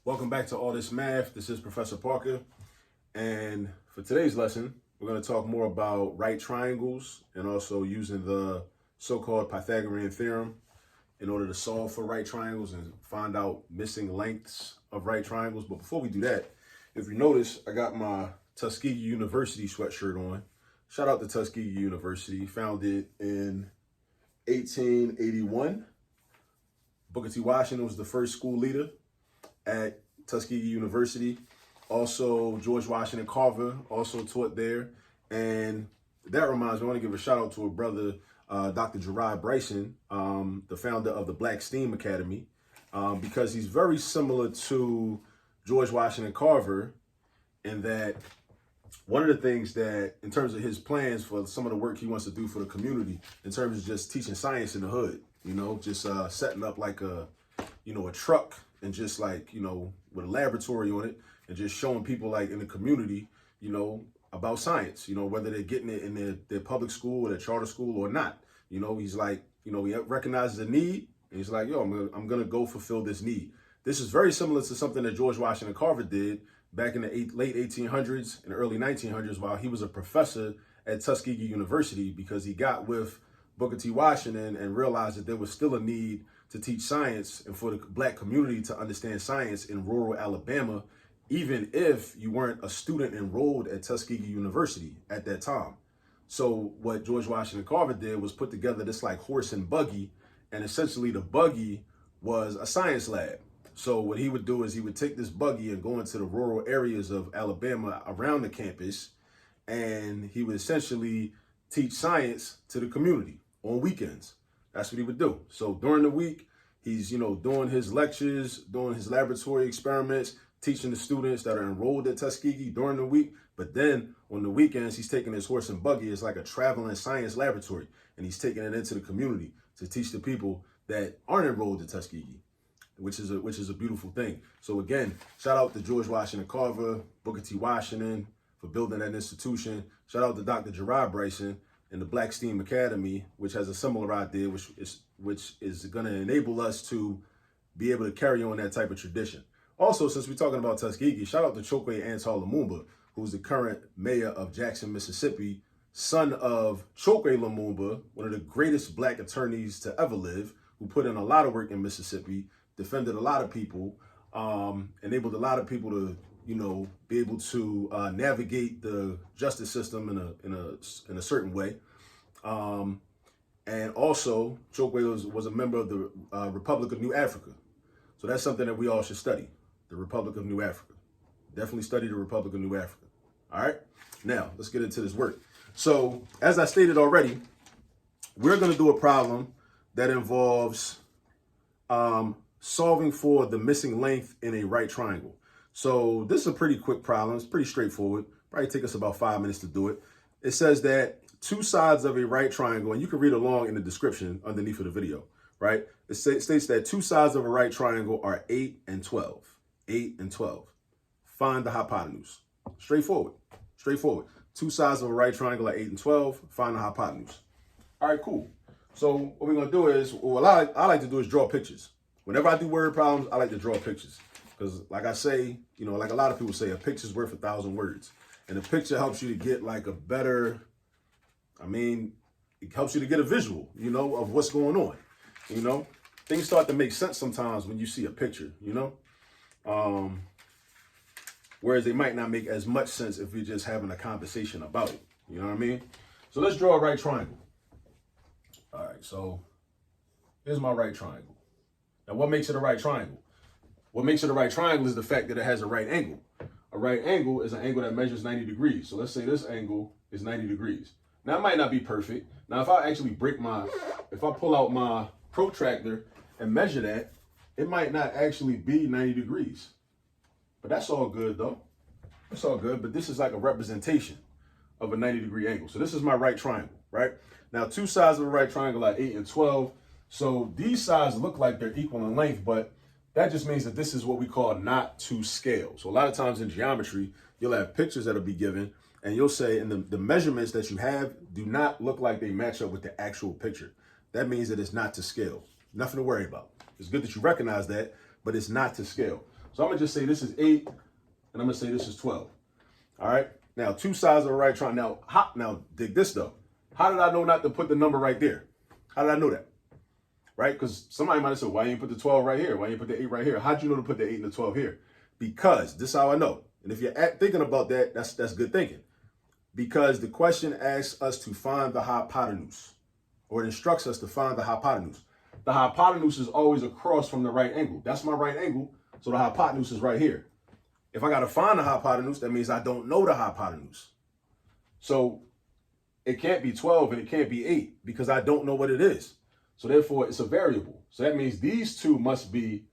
Welcome back to All This Math. This is Professor Parker. And for today's lesson, we're going to talk more about right triangles and also using the so-called Pythagorean theorem in order to solve for right triangles and find out missing lengths of right triangles. But before we do that, if you notice, I got my Tuskegee University sweatshirt on. Shout out to Tuskegee University, founded in 1881. Booker T. Washington was the first school leader at Tuskegee University. Also, George Washington Carver also taught there. And that reminds me, I want to give a shout out to a brother, Dr. Gerard Bryson, the founder of the Black STEAM Academy, because he's very similar to George Washington Carver in that one of the things that, in terms of his plans for some of the work he wants to do for the community, in terms of just teaching science in the hood, just setting up like a truck and just with a laboratory on it and just showing people like in the community, about science, whether they're getting it in their public school or their charter school or not. He's like, he recognizes a need and he's like, I'm going to go fulfill this need. This is very similar to something that George Washington Carver did back in the late 1800s and early 1900s while he was a professor at Tuskegee University, because he got with Booker T. Washington and realized that there was still a need to teach science and for the Black community to understand science in rural Alabama, even if you weren't a student enrolled at Tuskegee University at that time. So what George Washington Carver did was put together this like horse and buggy, and essentially the buggy was a science lab. So what he would do is he would take this buggy and go into the rural areas of Alabama around the campus, and he would essentially teach science to the community on weekends. That's what he would do. So during the week, he's, doing his lectures, doing his laboratory experiments, teaching the students that are enrolled at Tuskegee during the week. But then on the weekends, he's taking his horse and buggy as like a traveling science laboratory, and he's taking it into the community to teach the people that aren't enrolled at Tuskegee, which is a beautiful thing. So again, shout out to George Washington Carver, Booker T. Washington for building that institution. Shout out to Dr. Gerard Bryson and the Black STEAM Academy, which has a similar idea, which is going to enable us to be able to carry on that type of tradition. Also, since we're talking about Tuskegee, shout out to Chokwe Antar Lumumba, who's the current mayor of Jackson, Mississippi, son of Chokwe Lumumba, one of the greatest Black attorneys to ever live, who put in a lot of work in Mississippi, defended a lot of people, enabled a lot of people to be able to navigate the justice system in a certain way. And also, Chokwe was a member of the Republic of New Africa. So that's something that we all should study, the Republic of New Africa. Definitely study the Republic of New Africa. All right? Now, let's get into this work. So, as I stated already, we're going to do a problem that involves solving for the missing length in a right triangle. So this is a pretty quick problem. It's pretty straightforward. Probably take us about 5 minutes to do it. It says that two sides of a right triangle, and you can read along in the description underneath of the video, right? It states that two sides of a right triangle are 8 and 12. 8 and 12. Find the hypotenuse. Straightforward. Straightforward. Two sides of a right triangle are 8 and 12. Find the hypotenuse. All right, cool. So what we're going to do is, what I like to do is draw pictures. Whenever I do word problems, I like to draw pictures. Because like I say, like a lot of people say, a picture's worth 1,000 words. And a picture helps you to get like a better, it helps you to get a visual, of what's going on. Things start to make sense sometimes when you see a picture, whereas they might not make as much sense if you're just having a conversation about it. You know what I mean? So let's draw a right triangle. All right, so here's my right triangle. Now, what makes it a right triangle? What makes it a right triangle is the fact that it has a right angle. A right angle is an angle that measures 90 degrees. So let's say this angle is 90 degrees. Now, it might not be perfect. Now, if I actually if I pull out my protractor and measure that, it might not actually be 90 degrees. But that's all good, though. That's all good. But this is like a representation of a 90-degree angle. So this is my right triangle, right? Now, two sides of a right triangle are 8 and 12. So these sides look like they're equal in length, but that just means that this is what we call not to scale. So a lot of times in geometry, you'll have pictures that'll be given, and you'll say, and the measurements that you have do not look like they match up with the actual picture. That means that it's not to scale. Nothing to worry about. It's good that you recognize that, but it's not to scale. So I'm going to just say this is 8, and I'm going to say this is 12. All right? Now, two sides of a right triangle. Now, dig this, though. How did I know not to put the number right there? How did I know that? Right? Because somebody might have said, why you put the 12 right here? Why you put the 8 right here? How'd you know to put the 8 and the 12 here? Because this is how I know. And if you're thinking about that, that's good thinking. Because the question asks us to find the hypotenuse, or it instructs us to find the hypotenuse. The hypotenuse is always across from the right angle. That's my right angle, so the hypotenuse is right here. If I got to find the hypotenuse, that means I don't know the hypotenuse. So it can't be 12 and it can't be 8 because I don't know what it is. So therefore, it's a variable. So that means these two must be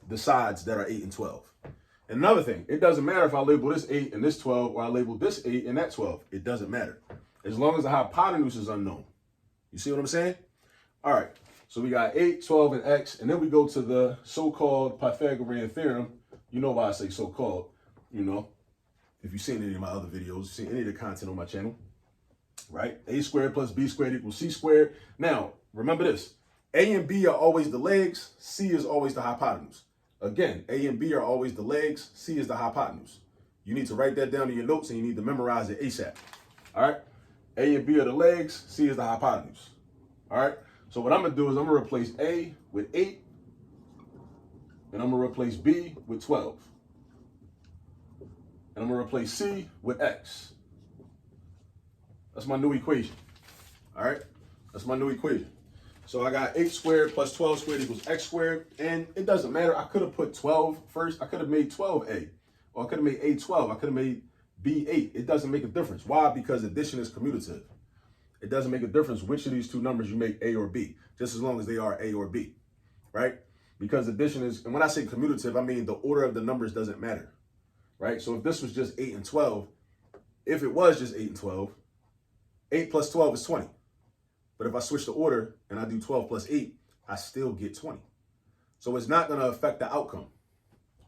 the sides that are 8 and 12. Another thing, it doesn't matter if I label this 8 and this 12, or I label this 8 and that 12. It doesn't matter. As long as the hypotenuse is unknown. You see what I'm saying? All right. So we got 8, 12, and x. And then we go to the so-called Pythagorean theorem. You know why I say so-called. You know, if you've seen any of my other videos, seen any of the content on my channel. Right? A squared plus b squared equals c squared. Now, remember this. A and b are always the legs. C is always the hypotenuse. Again, A and B are always the legs. C is the hypotenuse. You need to write that down in your notes and you need to memorize it ASAP. All right? A and B are the legs. C is the hypotenuse. All right? So what I'm going to do is I'm going to replace A with 8. And I'm going to replace B with 12. And I'm going to replace C with X. That's my new equation. All right? That's my new equation. So I got 8 squared plus 12 squared equals x squared. And it doesn't matter. I could have put 12 first. I could have made 12a. Or I could have made a 12. I could have made b 8. It doesn't make a difference. Why? Because addition is commutative. It doesn't make a difference which of these two numbers you make a or b. Just as long as they are a or b. Right? Because addition is, and when I say commutative, I mean the order of the numbers doesn't matter. Right? So if this was just 8 and 12, if it was just 8 and 12, 8 plus 12 is 20. But if I switch the order and I do 12 plus 8, I still get 20. So it's not going to affect the outcome.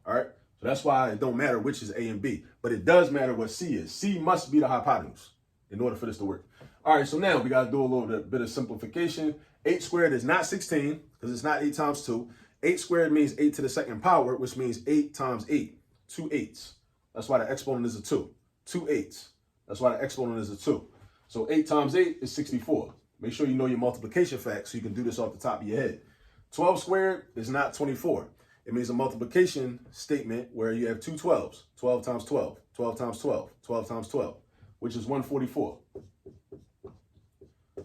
All right? So that's why it don't matter which is A and B. But it does matter what C is. C must be the hypotenuse in order for this to work. All right, so now we got to do a little bit of simplification. 8 squared is not 16 because it's not 8 times 2. 8 squared means 8 to the second power, which means 8 times 8. 2 8s. That's why the exponent is a 2. 2 8s. That's why the exponent is a 2. So 8 times 8 is 64. Make sure you know your multiplication facts so you can do this off the top of your head. 12 squared is not 24. It means a multiplication statement where you have two 12s. 12 times 12, 12 times 12, 12 times 12, which is 144,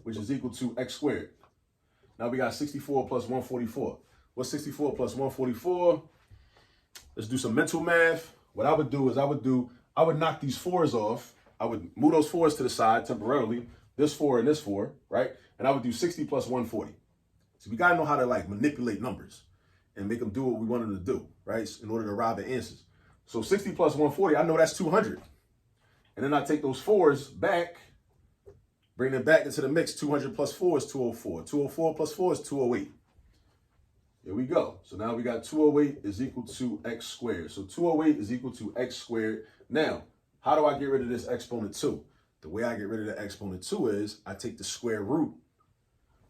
which is equal to x squared. Now we got 64 plus 144. What's 64 plus 144? Let's do some mental math. What I would do is I would knock these 4s off. I would move those 4s to the side temporarily. This 4 and this 4, right? And I would do 60 plus 140. So we got to know how to like manipulate numbers and make them do what we want them to do, right? In order to arrive at answers. So 60 plus 140, I know that's 200. And then I take those 4s back, bring them back into the mix. 200 plus 4 is 204. 204 plus 4 is 208. Here we go. So now we got 208 is equal to x squared. So 208 is equal to x squared. Now, how do I get rid of this exponent 2? The way I get rid of the exponent 2 is I take the square root.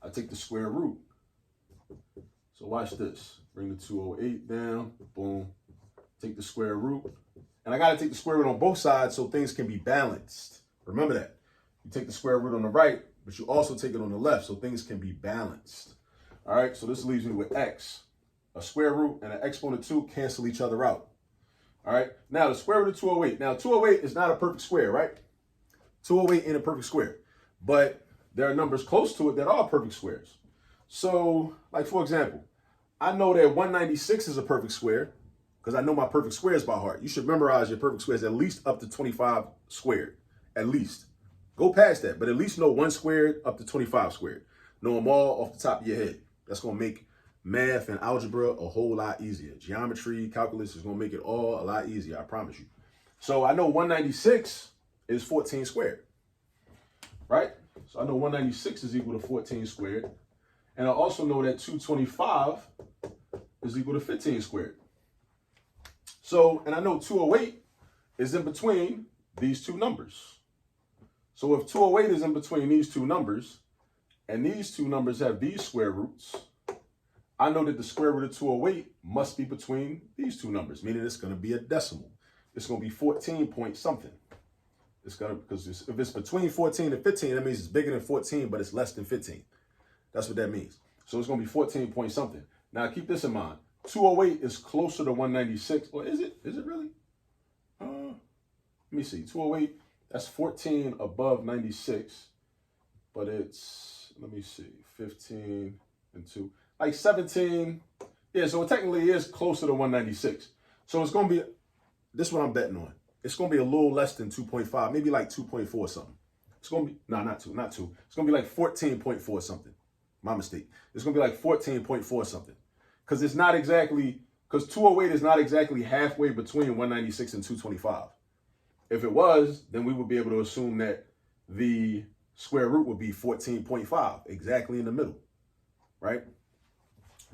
I take the square root. So watch this. Bring the 208 down. Boom. Take the square root. And I got to take the square root on both sides so things can be balanced. Remember that. You take the square root on the right, but you also take it on the left so things can be balanced. All right, so this leaves me with x. A square root and an exponent 2 cancel each other out. All right, now the square root of 208. Now 208 is not a perfect square, right? 208 ain't a perfect square, but there are numbers close to it that are perfect squares. So, like for example, I know that 196 is a perfect square because I know my perfect squares by heart. You should memorize your perfect squares at least up to 25 squared, at least. Go past that, but at least know 1 squared up to 25 squared. Know them all off the top of your head. That's going to make math and algebra a whole lot easier. Geometry, calculus is going to make it all a lot easier, I promise you. So I know 196 is 14 squared, right? So I know 196 is equal to 14 squared. And I also know that 225 is equal to 15 squared. So, and I know 208 is in between these two numbers. So if 208 is in between these two numbers, and these two numbers have these square roots, I know that the square root of 208 must be between these two numbers, meaning it's going to be a decimal. It's going to be 14 point something. It's going to, because if it's between 14 and 15, that means it's bigger than 14, but it's less than 15. That's what that means. So it's going to be 14 point something. Now keep this in mind. 208 is closer to 196. Or is it? Is it really? Let me see. 208, that's 14 above 96. But it's, let me see, 15 and 2. Like 17. Yeah, so it technically is closer to 196. So it's going to be, this is what I'm betting on. It's going to be a little less than 2.5, maybe like 2.4 something. It's going to be, no, not 2. It's going to be like 14.4 something. My mistake. It's going to be like 14.4 something. Because it's not exactly, because 208 is not exactly halfway between 196 and 225. If it was, then we would be able to assume that the square root would be 14.5, exactly in the middle, right?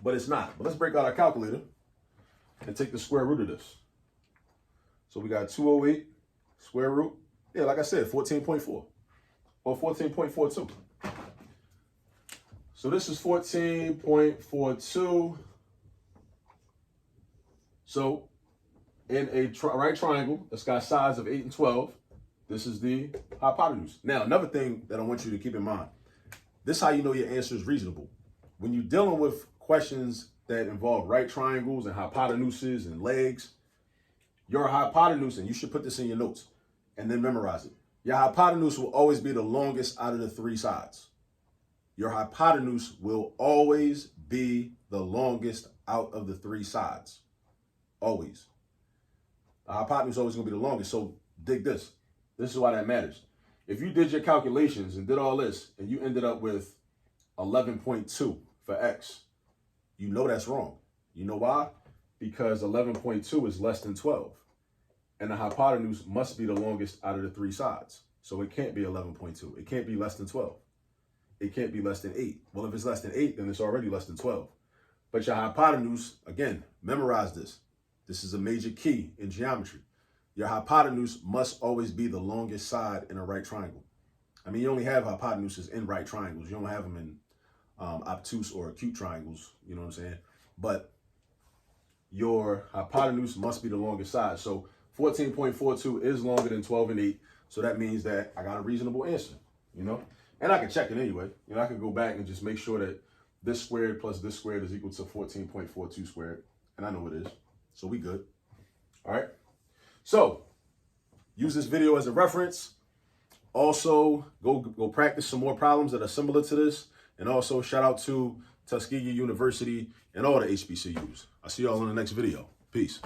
But it's not. But let's break out our calculator and take the square root of this. So we got 208 square root. Yeah, like I said, 14.4 or 14.42. So this is 14.42. So in a right triangle that's got sides of 8 and 12, this is the hypotenuse. Now, another thing that I want you to keep in mind, this is how you know your answer is reasonable. When you're dealing with questions that involve right triangles and hypotenuses and legs, your hypotenuse, and you should put this in your notes and then memorize it. Your hypotenuse will always be the longest out of the three sides. Your hypotenuse will always be the longest out of the three sides. Always. The hypotenuse is always going to be the longest. So dig this. This is why that matters. If you did your calculations and did all this and you ended up with 11.2 for x, you know that's wrong. You know why? Because 11.2 is less than 12. And the hypotenuse must be the longest out of the three sides. So it can't be 11.2. It can't be less than 12. It can't be less than 8. Well, if it's less than 8, then it's already less than 12. But your hypotenuse, again, memorize this. This is a major key in geometry. Your hypotenuse must always be the longest side in a right triangle. I mean, you only have hypotenuses in right triangles. You don't have them in obtuse or acute triangles. You know what I'm saying? But your hypotenuse must be the longest side. So 14.42 is longer than 12 and 8. So that means that I got a reasonable answer, you know? And I can check it anyway. You know, I can go back and just make sure that this squared plus this squared is equal to 14.42 squared. And I know it is. So we good. All right. So use this video as a reference. Also, go practice some more problems that are similar to this. And also shout out to Tuskegee University and all the HBCUs. I'll see y'all in the next video. Peace.